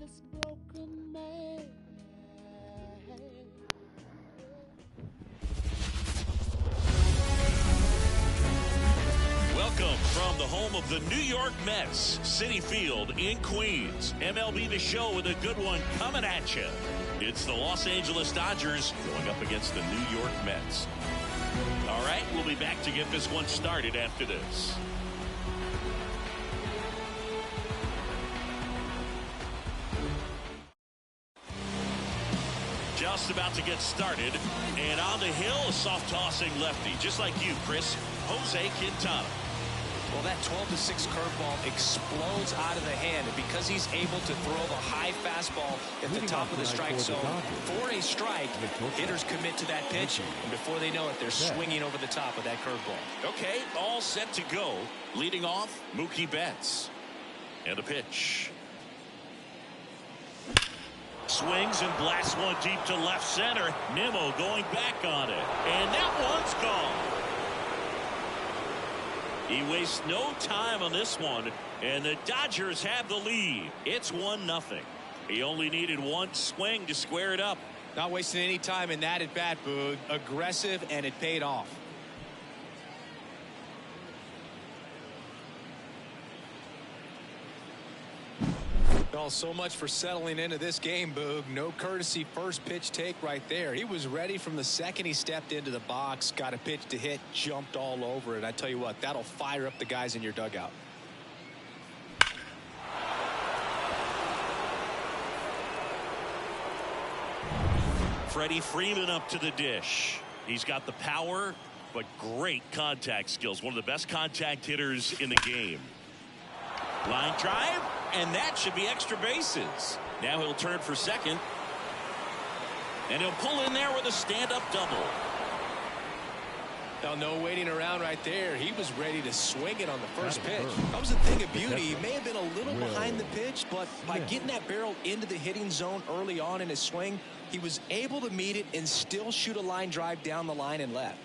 this broken man. Welcome from the home of the New York Mets, Citi Field in Queens. MLB The Show with a good one coming at you. It's the Los Angeles Dodgers going up against the New York Mets. All right, we'll be back to get this one started after this. Just about to get started, and on the hill, a soft tossing lefty, just like you, Chris, Jose Quintana. Well, that 12-6 curveball explodes out of the hand, and because he's able to throw the high fastball at the top of the strike zone for a strike, hitters commit to that pitch, and before they know it, they're swinging over the top of that curveball. Okay, all set to go. Leading off, Mookie Betts. And a pitch. Swings and blasts one deep to left center. Nimmo going back on it. And that one's gone. He wastes no time on this one, and the Dodgers have the lead. It's 1-0. He only needed one swing to square it up. Not wasting any time in that at bat, Boog. Aggressive, and it paid off. Well, so much for settling into this game, Boog. No courtesy first pitch take right there. He was ready from the second he stepped into the box, got a pitch to hit, jumped all over it. I tell you what, that'll fire up the guys in your dugout. Freddie Freeman up to the dish. He's got the power, but great contact skills. One of the best contact hitters in the game. Line drive, and that should be extra bases. Now he'll turn for second. And he'll pull in there with a stand-up double. Now, no waiting around right there. He was ready to swing it on the first pitch. That was a thing of beauty. He may have been a little behind the pitch, but by getting that barrel into the hitting zone early on in his swing, he was able to meet it and still shoot a line drive down the line and left.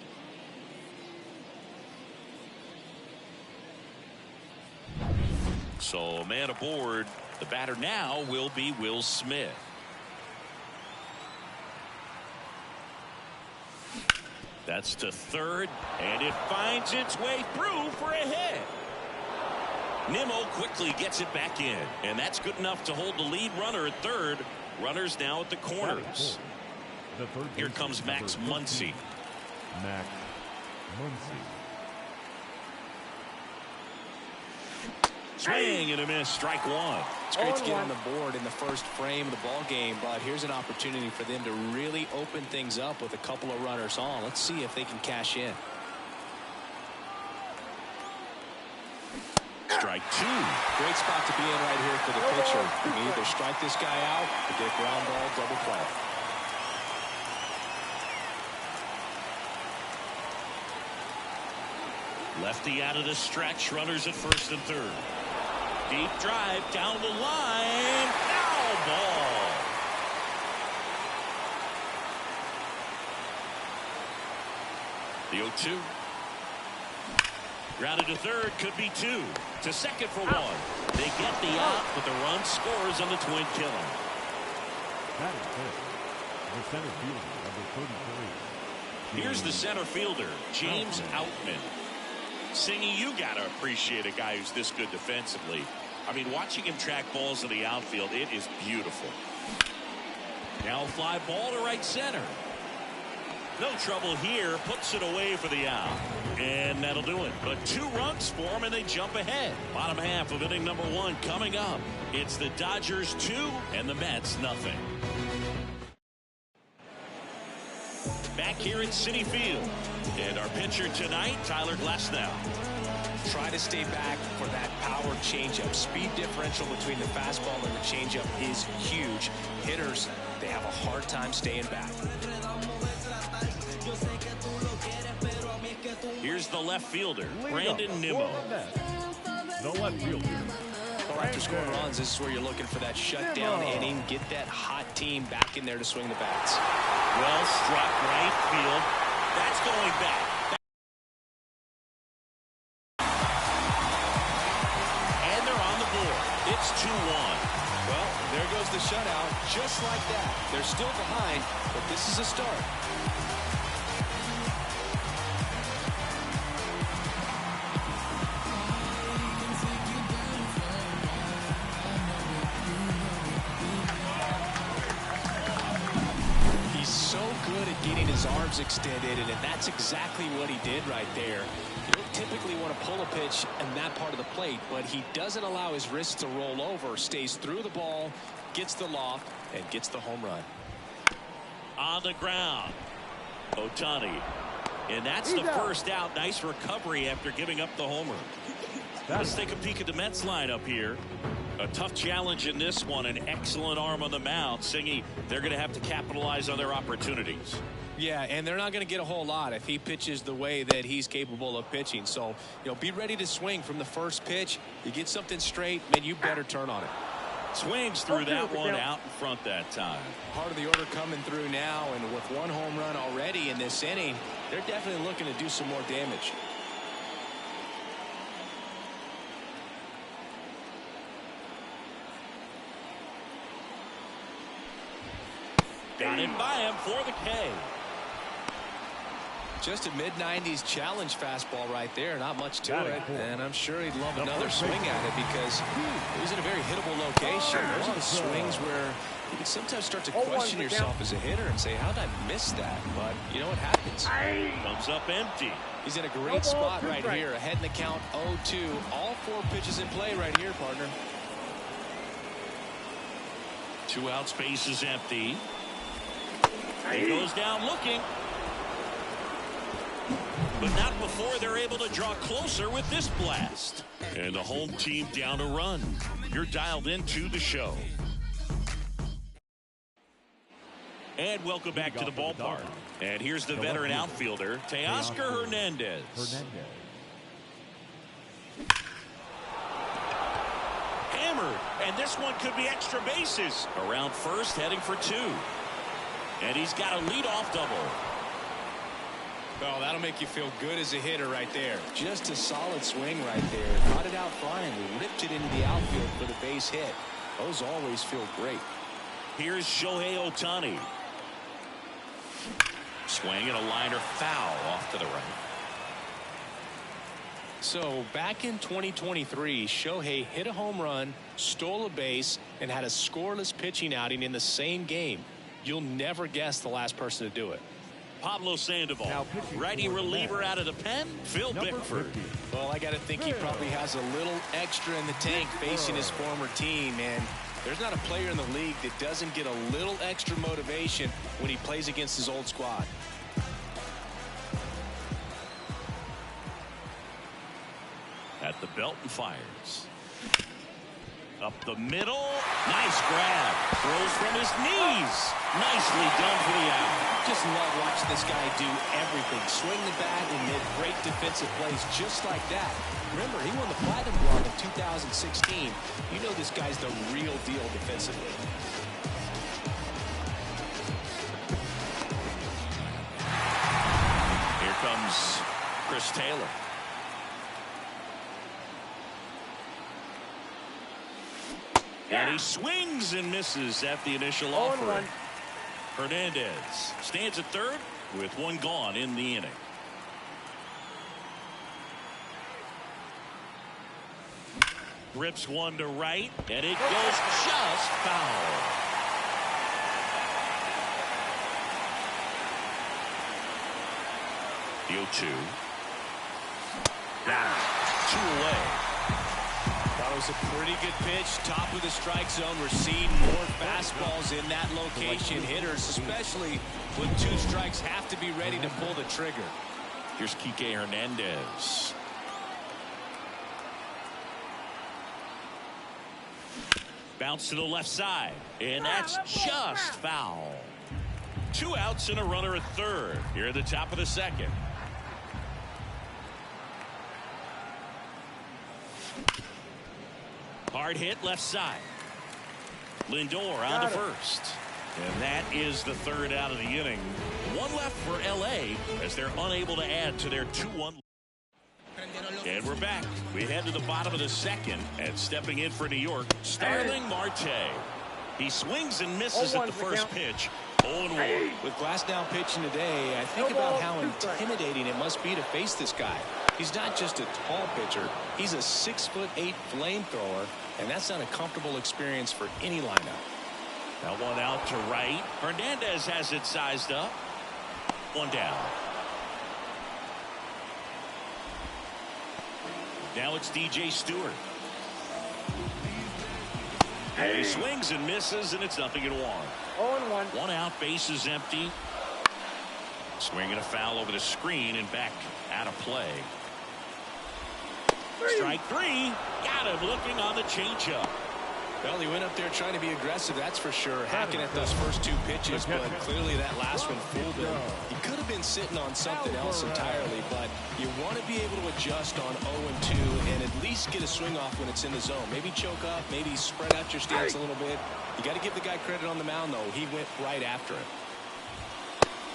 So, man aboard. The batter now will be Will Smith. That's to third, and it finds its way through for a hit. Nimmo quickly gets it back in, and that's good enough to hold the lead runner at third. Runners now at the corners. Here comes Max Muncy. Max Muncy. Swing and a miss, strike one. It's great to get on the board in the first frame of the ball game, but here's an opportunity for them to really open things up with a couple of runners on. Let's see if they can cash in. Strike two. Great spot to be in right here for the pitcher. You can either strike this guy out or get a ground ball double play. Lefty out of the stretch, runners at first and third. Deep drive down the line. Foul ball. The 0-2. Grounded to third, could be two. To second for one. They get the out, but the run scores on the twin killer. That is good. The center fielder, number 33. Here's the center fielder, James Outman. Singy, you gotta appreciate a guy who's this good defensively. I mean, watching him track balls in the outfield, it is beautiful. Now fly ball to right center. No trouble here, puts it away for the out. And that'll do it. But 2 runs for him, and they jump ahead. Bottom half of inning number 1 coming up. It's the Dodgers 2 and the Mets nothing. Back here at Citi Field. And our pitcher tonight, Tyler Glasnow. Try to stay back for that power changeup. Speed differential between the fastball and the changeup is huge. Hitters, they have a hard time staying back. Here's the left fielder, Brandon Nimmo. The left fielder. Well, after scoring runs, this is where you're looking for that shutdown inning. Get that hot team back in there to swing the bats. Well struck right field. That's going back. And they're on the board. It's 2-1. Well, there goes goes the shutout, just like that. They're still behind, but this is a start. He's so good at getting his arms extended, and that's exactly what he did right there. You don't typically want to pull a pitch in that part of the plate, but he doesn't allow his wrists to roll over, stays through the ball, gets the loft, and gets the home run. On the ground, Ohtani. And that's the first out. Nice recovery after giving up the homer. Let's take a peek at the Mets lineup here. A tough challenge in this one. An excellent arm on the mound. Singy, they're going to have to capitalize on their opportunities. Yeah, and they're not going to get a whole lot if he pitches the way that he's capable of pitching. So, be ready to swing from the first pitch. You get something straight, man, you better turn on it. Swings through that one out in front that time. Part of the order coming through now, and with one home run already in this inning, they're definitely looking to do some more damage. Got him by him for the K. Just a mid-90s challenge fastball right there. Not much to it. And I'm sure he'd love another swing at it because he's in a very hittable location. Those are the swings where you can sometimes start to question yourself as a hitter and say, how did I miss that? But you know what happens. Comes up empty. He's in a great spot right here. Ahead in the count 0-2. All 4 pitches in play right here, partner. 2 outs, base is empty. He goes down looking. But not before they're able to draw closer with this blast. And the home team down a run. You're dialed into the show. And welcome back to the ballpark. And here's the veteran outfielder, Teoscar Hernandez. Hammered. And this one could be extra bases. Around first, heading for 2. And he's got a leadoff double. Well, that'll make you feel good as a hitter right there. Just a solid swing right there. Caught it out front and ripped it into the outfield for the base hit. Those always feel great. Here's Shohei Ohtani. Swing and a liner foul off to the right. So back in 2023, Shohei hit a home run, stole a base, and had a scoreless pitching outing in the same game. You'll never guess the last person to do it. Pablo Sandoval, righty reliever out of the pen, Phil Bickford. Well, I got to think he probably has a little extra in the tank facing his former team, and there's not a player in the league that doesn't get a little extra motivation when he plays against his old squad. At the belt and fires. Up the middle. Nice grab. Throws from his knees. Nicely done for the out. Just love watching this guy do everything. Swing the bat and make great defensive plays just like that. Remember, he won the Platinum Glove in 2016. You know this guy's the real deal defensively. Here comes Chris Taylor. And he swings and misses at the initial offer. Hernandez stands at third with 1 gone in the inning. Rips one to right, and it goes just foul. The 0-2. Got it. 2 away. That was a pretty good pitch. Top of the strike zone. We're seeing more fastballs in that location. Hitters, especially with 2 strikes, have to be ready to pull the trigger. Here's Kike Hernandez. Bounce to the left side, and that's just foul. 2 outs and a runner at third here at the top of the second. Hard hit left side. Lindor on to first. And that is the 3rd out of the inning. 1 left for LA as they're unable to add to their 2-1. And we're back. We head to the bottom of the second, and stepping in for New York, Starling Marte. He swings and misses at the first pitch. 0-1. With Glasnow pitching today, I think about how intimidating it must be to face this guy. He's not just a tall pitcher. He's a 6'8" flamethrower, and that's not a comfortable experience for any lineup. That one out to right. Hernandez has it sized up. One down. Now it's DJ Stewart. And he swings and misses, and it's 0-1. 0-1. One out, bases empty. Swinging a foul over the screen and back out of play. Strike three. Got him looking on the changeup. Well, he went up there trying to be aggressive, that's for sure, hacking at those first two pitches, but clearly that last one fooled him. He could have been sitting on something else entirely, but you want to be able to adjust on 0-2 and at least get a swing off when it's in the zone. Maybe choke up, maybe spread out your stance a little bit. You got to give the guy credit on the mound, though. He went right after it.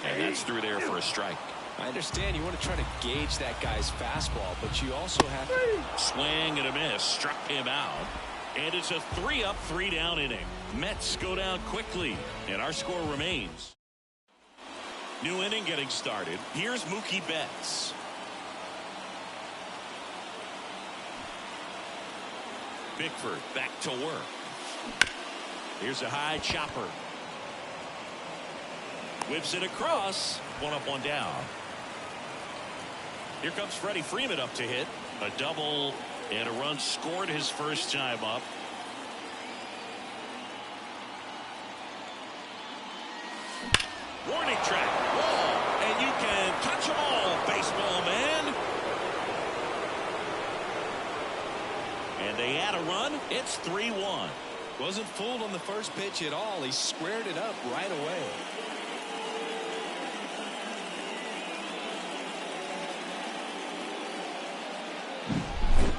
And that's through there for a strike. I understand you want to try to gauge that guy's fastball, but you also have to... Swing and a miss. Struck him out. And it's a 3-up, 3-down inning. Mets go down quickly, and our score remains. New inning getting started. Here's Mookie Betts. Bickford back to work. Here's a high chopper. Whips it across. One up, one down. Here comes Freddie Freeman up to hit. A double and a run scored his first time up. Warning track. Whoa. And you can touch them all, baseball man. And they add a run. It's 3-1. Wasn't fooled on the first pitch at all. He squared it up right away.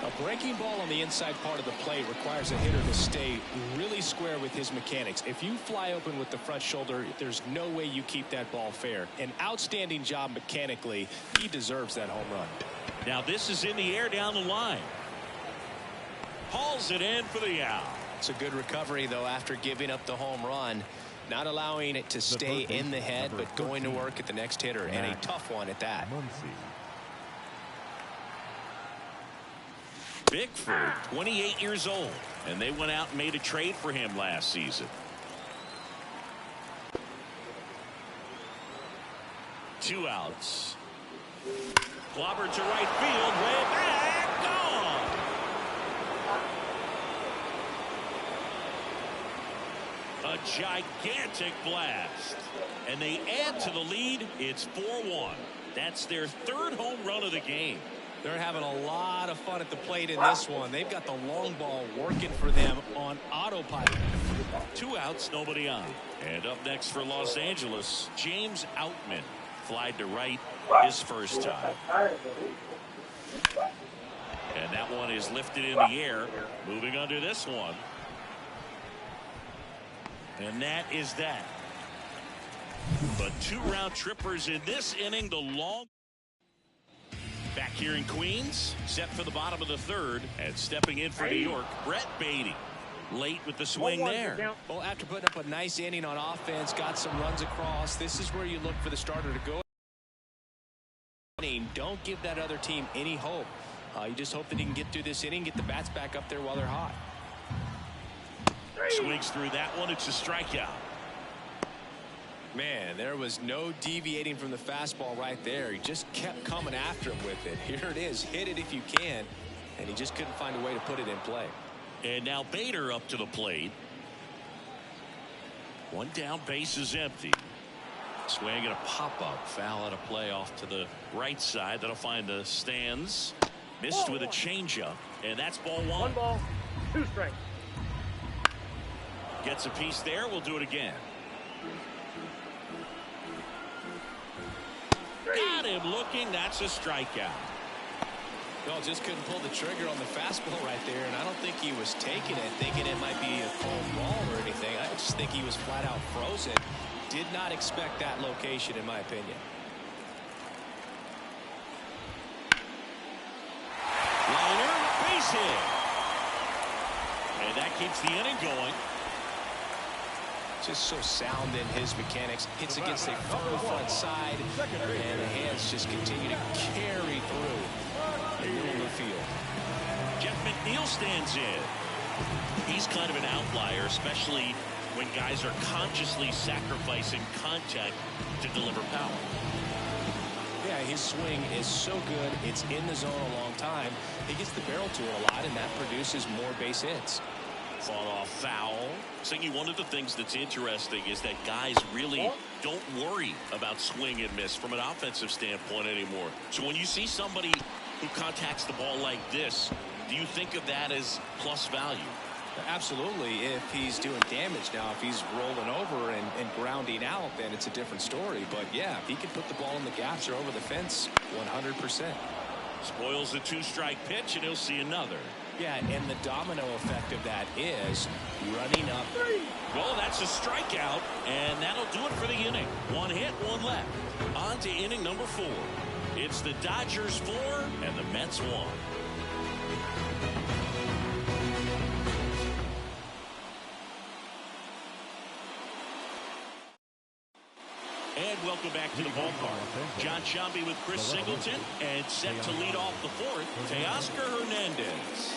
A breaking ball on the inside part of the plate requires a hitter to stay really square with his mechanics. If you fly open with the front shoulder, there's no way you keep that ball fair. An outstanding job mechanically. He deserves that home run. Now this is in the air down the line. Hauls it in for the out. It's a good recovery, though, after giving up the home run. Not allowing it to stay in the head, but going to work at the next hitter, and a tough one at that. Bickford, 28 years old, and they went out and made a trade for him last season. 2 outs. Clobber to right field, way back, gone. A gigantic blast, and they add to the lead. It's 4-1. That's their third home run of the game. They're having a lot of fun at the plate in this one. They've got the long ball working for them on autopilot. 2 outs, nobody on. And up next for Los Angeles, James Outman. Flied to right his first time. And that one is lifted in the air. Moving under this one. And that is that. But 2 round trippers in this inning. The long. Back here in Queens, set for the bottom of the third, and stepping in for New York, Brett Beatty. Late with the swing there. Well, after putting up a nice inning on offense, got some runs across, this is where you look for the starter to go. Don't give that other team any hope. You just hope that he can get through this inning, get the bats back up there while they're hot. Swings through that one. It's a strikeout. Man, there was no deviating from the fastball right there. He just kept coming after him with it. Here it is. Hit it if you can. And he just couldn't find a way to put it in play. And now Bader up to the plate. One down, base is empty. Swing and a pop-up. Foul out of play off to the right side. That'll find the stands. Missed with a changeup. And that's ball 1. 1 ball, 2 strikes. Gets a piece there. We'll do it again. Got him looking. That's a strikeout. Well, just couldn't pull the trigger on the fastball right there, and I don't think he was taking it thinking it might be a cold ball or anything. I just think he was flat out frozen. Did not expect that location, in my opinion. Liner, base hit. And that keeps the inning going. Just so sound in his mechanics. Hits against a firm front side, and the hands just continue to carry through the middle of the field. Jeff McNeil stands in. He's kind of an outlier, especially when guys are consciously sacrificing contact to deliver power. Yeah, his swing is so good. It's in the zone a long time. He gets the barrel to it a lot, and that produces more base hits. Fought off foul. Singy, one of the things that's interesting is that guys really don't worry about swing and miss from an offensive standpoint anymore. So when you see somebody who contacts the ball like this, do you think of that as plus value? Absolutely, if he's doing damage. Now, if he's rolling over and grounding out, then it's a different story. But yeah, if he can put the ball in the gaps or over the fence, 100%. Spoils the 2-strike pitch, and he'll see another. Yeah, and the domino effect of that is running up. Well, that's a strikeout, and that'll do it for the inning. One hit, one left. On to inning number 4. It's the Dodgers 4 and the Mets 1. And welcome back to the ballpark. John Shambi with Chris Singleton, and set to lead off the 4th, Teoscar Hernandez.